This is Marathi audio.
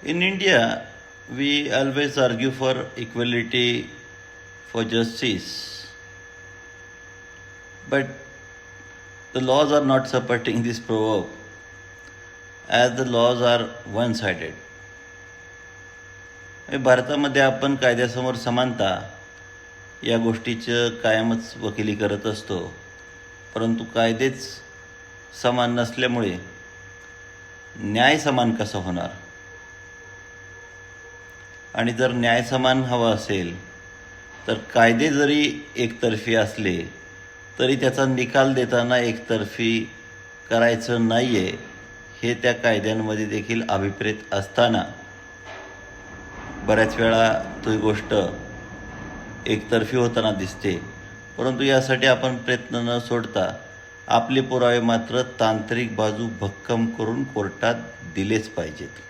In India, we always argue for equality, for justice, but the laws are not supporting this proverb, as the laws are one-sided. भारतामध्ये आपण कायद्यासमोर समानता या गोष्टीचं कायमच वकिली करत असतो, परंतु कायदेच समान नसल्यामुळे न्याय समान कसा होणार? आणि जर न्याय समान हवा असेल तर कायदे जरी एकतर्फी असले तरी त्याचा निकाल देताना एकतर्फी करायचं नाही आहे हे त्या कायद्यांमध्ये देखील अभिप्रेत असताना बऱ्याच वेळा ती गोष्ट एकतर्फी होताना दिसते. परंतु यासाठी आपण प्रयत्न न सोडता आपले पुरावे मात्र तांत्रिक बाजू भक्कम करून कोर्टात दिलेच पाहिजेत.